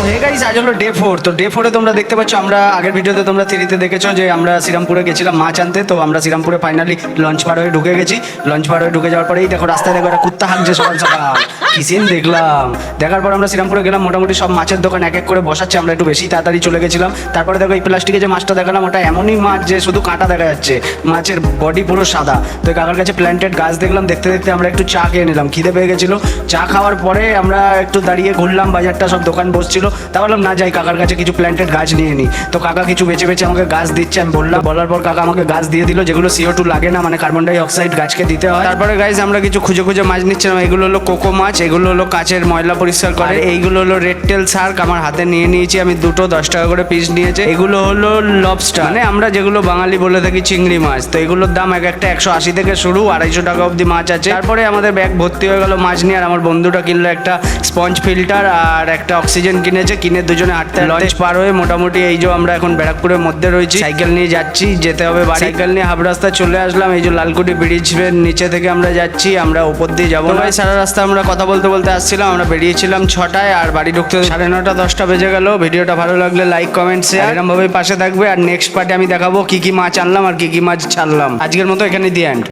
Hey guys, আজ হলো day 4। তো ডে 4-এ তোমরা দেখতে পাচ্ছ, আমরা আগের ভিডিওতে তোমরা 3-তে দেখেছো যে আমরা শ্রীরামপুরে গেছিলাম মাছ আনতে। তো আমরা শ্রীরামপুরে ফাইনালি লঞ্চ পার হয়ে ঢুকে গেছি। লঞ্চ পার হয়ে ঢুকে যাওয়ার পরেই দেখো রাস্তায় দেখো একটা কুত্তা হাঁকছে সকাল সকাল। কি সিন দেখলাম! দেখার পর আমরা শ্রীরামপুরে গেলাম, মোটামুটি সব মাছের দোকান এক এক করে বসাচ্ছে, আমরা একটু বেশি তাড়াতাড়ি চলে গেছিলাম। তারপরে দেখো এই প্লাস্টিকে যে মাছটা দেখালাম, ওটা এমনই মাছ যে শুধু কাঁটা দেখা যাচ্ছে, মাছের বডি পুরো সাদা। তো কাকার কাছে প্ল্যান্টেড গাছ দেখলাম, দেখতে দেখতে আমরা একটু চা খেয়ে নিলাম, খিদে পেয়ে গেছিলো। চা খাওয়ার পরে আমরা একটু দাঁড়িয়ে ঘুরলাম বাজারটা, সব দোকান বসছিল। তা বললাম না যাই, কাকার কাছে কিছু প্ল্যান্টেড গাছ নিয়ে নিই। তো কাকা কিছু বেছে বেছে আমাকে গাছ দিচ্ছে, আমি বললাম, বলার পর কাকা আমাকে গাছ দিয়ে দিল, যেগুলো CO2 লাগে না, মানে কার্বন ডাই অক্সাইড গাছকে দিতে হয়। তারপরে গাইজ আমরা কিছু খুঁজে খুঁজে মাছ নিচ্ছিলাম। এগুলো হলো কোকো মাছ, এগুলো হলো কাচের ময়লা পরিষ্কার করে, এইগুলো হলো রেড টেল শার্ক, আমার হাতে নিয়ে নিয়েছি আমি দুটো, 10 টাকা করে পিস নিয়েছে। এগুলো হলো লবস্টার, মানে আমরা যেগুলো বাঙালি বলে থাকি চিংড়ি মাছ। তো এগুলোর দাম এক একটা 180 থেকে শুরু, 250 টাকা অবধি মাছ আছে। তারপরে আমাদের ব্যাগ ভর্তি হয়ে গেল মাছ নিয়ে, আর আমার বন্ধুটা কিনলো একটা স্পঞ্জ ফিল্টার আর একটা অক্সিজেন কিনেছে। কিনে দুজনে হাঁটতে লঞ্চ পার হয়ে মোটামুটি এই যে আমরা এখন ব্যারাকপুরের মধ্যে রয়েছি, সাইকেল নিয়ে যাচ্ছি, যেতে হবে বাড়ি। সাইকেল নিয়ে হাফ রাস্তা চলে আসলাম, এই যে লালকুটি ব্রিজের নিচে থেকে আমরা যাচ্ছি, আমরা উপর দিয়ে যাবো না। সারা রাস্তা আমরা কথা বলতে বলতে আসছিলাম, আমরা বেরিয়েছিলাম 6টায়, আর বাড়ি ঢুকতে 9:30 10টা বেজে গেল। ভিডিওটা ভালো লাগলে লাইক কমেন্ট শেয়ার এরকম ভাবে পাশে থাকবে। আর নেক্সট পার্টে আমি দেখাবো কি কি মাছ আনলাম আর কি কি মাছ ছাড়লাম। আজকের মতো এখানে দি এন্ড।